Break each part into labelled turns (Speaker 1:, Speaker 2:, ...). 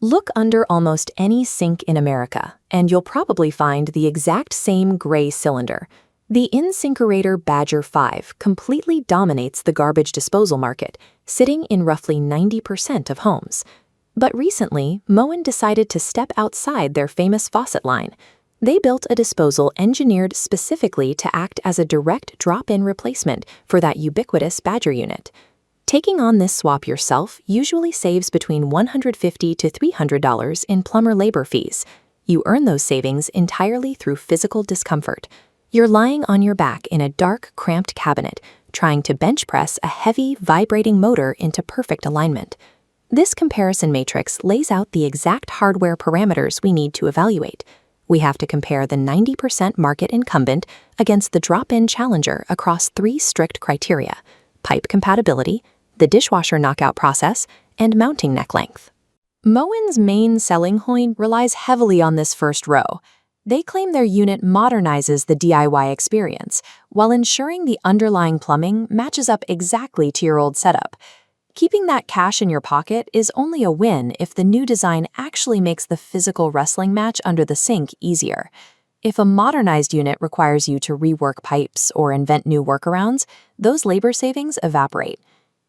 Speaker 1: Look under almost any sink in America, and you'll probably find the exact same gray cylinder. The InSinkErator Badger 5 completely dominates the garbage disposal market, sitting in roughly 90% of homes. But recently, Moen decided to step outside their famous faucet line. They built a disposal engineered specifically to act as a direct drop-in replacement for that ubiquitous Badger unit. Taking on this swap yourself usually saves between $150 to $300 in plumber labor fees. You earn those savings entirely through physical discomfort. You're lying on your back in a dark, cramped cabinet, trying to bench press a heavy, vibrating motor into perfect alignment. This comparison matrix lays out the exact hardware parameters we need to evaluate. We have to compare the 90% market incumbent against the drop-in challenger across 3 strict criteria: pipe compatibility, the dishwasher knockout process, and mounting neck length. Moen's main selling point relies heavily on this first row. They claim their unit modernizes the DIY experience while ensuring the underlying plumbing matches up exactly to your old setup. Keeping that cash in your pocket is only a win if the new design actually makes the physical wrestling match under the sink easier. If a modernized unit requires you to rework pipes or invent new workarounds, those labor savings evaporate.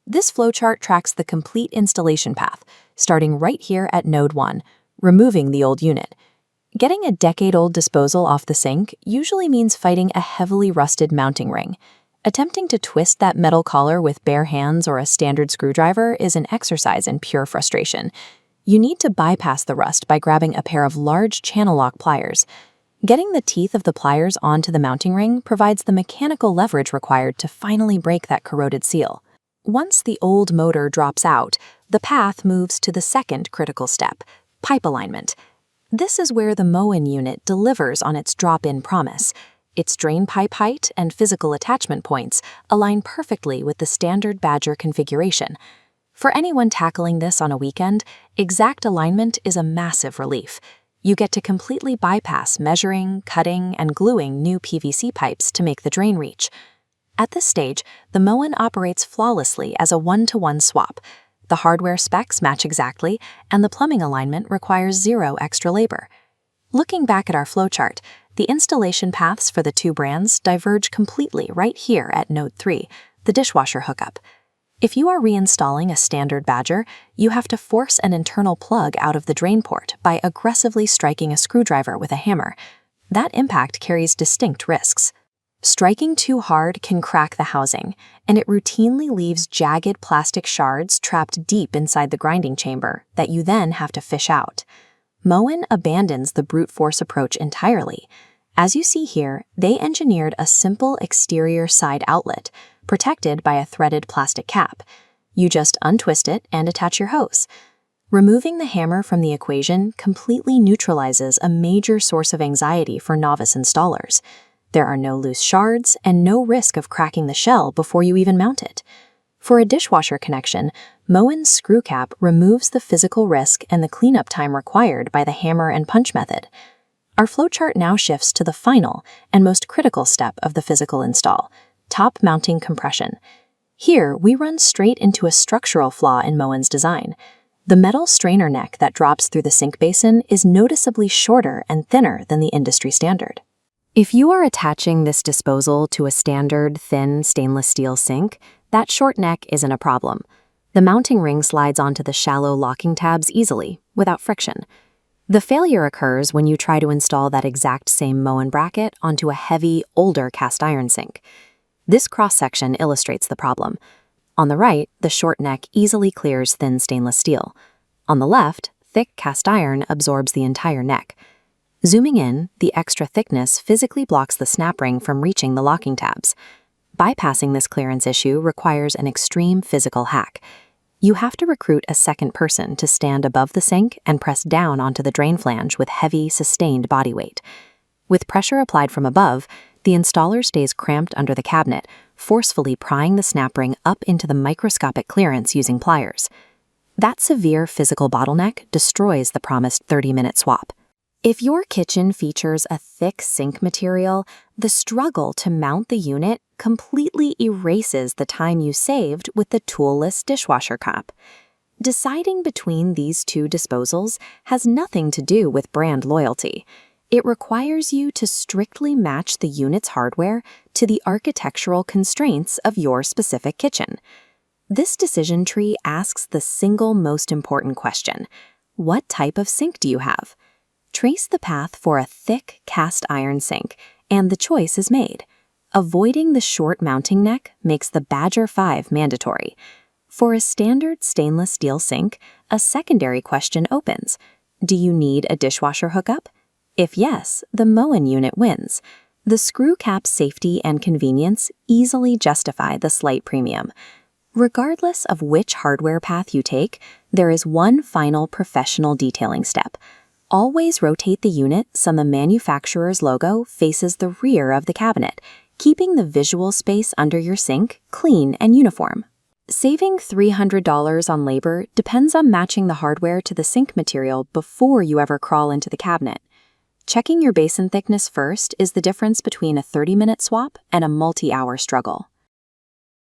Speaker 1: This flowchart tracks the complete installation path, starting right here at Node 1, removing the old unit. Getting a decade-old disposal off the sink usually means fighting a heavily rusted mounting ring. Attempting to twist that metal collar with bare hands or a standard screwdriver is an exercise in pure frustration. You need to bypass the rust by grabbing a pair of large channel lock pliers. Getting the teeth of the pliers onto the mounting ring provides the mechanical leverage required to finally break that corroded seal. Once the old motor drops out, the path moves to the second critical step: pipe alignment. This is where the Moen unit delivers on its drop-in promise. Its drain pipe height and physical attachment points align perfectly with the standard Badger configuration. For anyone tackling this on a weekend, exact alignment is a massive relief. You get to completely bypass measuring, cutting, and gluing new PVC pipes to make the drain reach. At this stage, the Moen operates flawlessly as a one-to-one swap. The hardware specs match exactly, and the plumbing alignment requires 0 extra labor. Looking back at our flowchart, the installation paths for the 2 brands diverge completely right here at Node 3, the dishwasher hookup. If you are reinstalling a standard Badger, you have to force an internal plug out of the drain port by aggressively striking a screwdriver with a hammer. That impact carries distinct risks. Striking too hard can crack the housing, and it routinely leaves jagged plastic shards trapped deep inside the grinding chamber that you then have to fish out. Moen abandons the brute force approach entirely. As you see here, they engineered a simple exterior side outlet, protected by a threaded plastic cap. You just untwist it and attach your hose. Removing the hammer from the equation completely neutralizes a major source of anxiety for novice installers. There are no loose shards and no risk of cracking the shell before you even mount it. For a dishwasher connection, Moen's screw cap removes the physical risk and the cleanup time required by the hammer and punch method. Our flowchart now shifts to the final and most critical step of the physical install: top mounting compression. Here, we run straight into a structural flaw in Moen's design. The metal strainer neck that drops through the sink basin is noticeably shorter and thinner than the industry standard. If you are attaching this disposal to a standard, thin stainless steel sink, that short neck isn't a problem. The mounting ring slides onto the shallow locking tabs easily, without friction. The failure occurs when you try to install that exact same Moen bracket onto a heavy, older cast iron sink. This cross-section illustrates the problem. On the right, the short neck easily clears thin stainless steel. On the left, thick cast iron absorbs the entire neck. Zooming in, the extra thickness physically blocks the snap ring from reaching the locking tabs. Bypassing this clearance issue requires an extreme physical hack. You have to recruit a second person to stand above the sink and press down onto the drain flange with heavy, sustained body weight. With pressure applied from above, the installer stays cramped under the cabinet, forcefully prying the snap ring up into the microscopic clearance using pliers. That severe physical bottleneck destroys the promised 30-minute swap. If your kitchen features a thick sink material, the struggle to mount the unit completely erases the time you saved with the toolless dishwasher cap. Deciding between these two disposals has nothing to do with brand loyalty. It requires you to strictly match the unit's hardware to the architectural constraints of your specific kitchen. This decision tree asks the single most important question: what type of sink do you have? Trace the path for a thick cast iron sink, and the choice is made. Avoiding the short mounting neck makes the Badger 5 mandatory. For a standard stainless steel sink, a secondary question opens: do you need a dishwasher hookup? If yes, the Moen unit wins. The screw cap safety and convenience easily justify the slight premium. Regardless of which hardware path you take, there is one final professional detailing step. Always rotate the unit so the manufacturer's logo faces the rear of the cabinet, keeping the visual space under your sink clean and uniform. Saving $300 on labor depends on matching the hardware to the sink material before you ever crawl into the cabinet. Checking your basin thickness first is the difference between a 30-minute swap and a multi-hour struggle.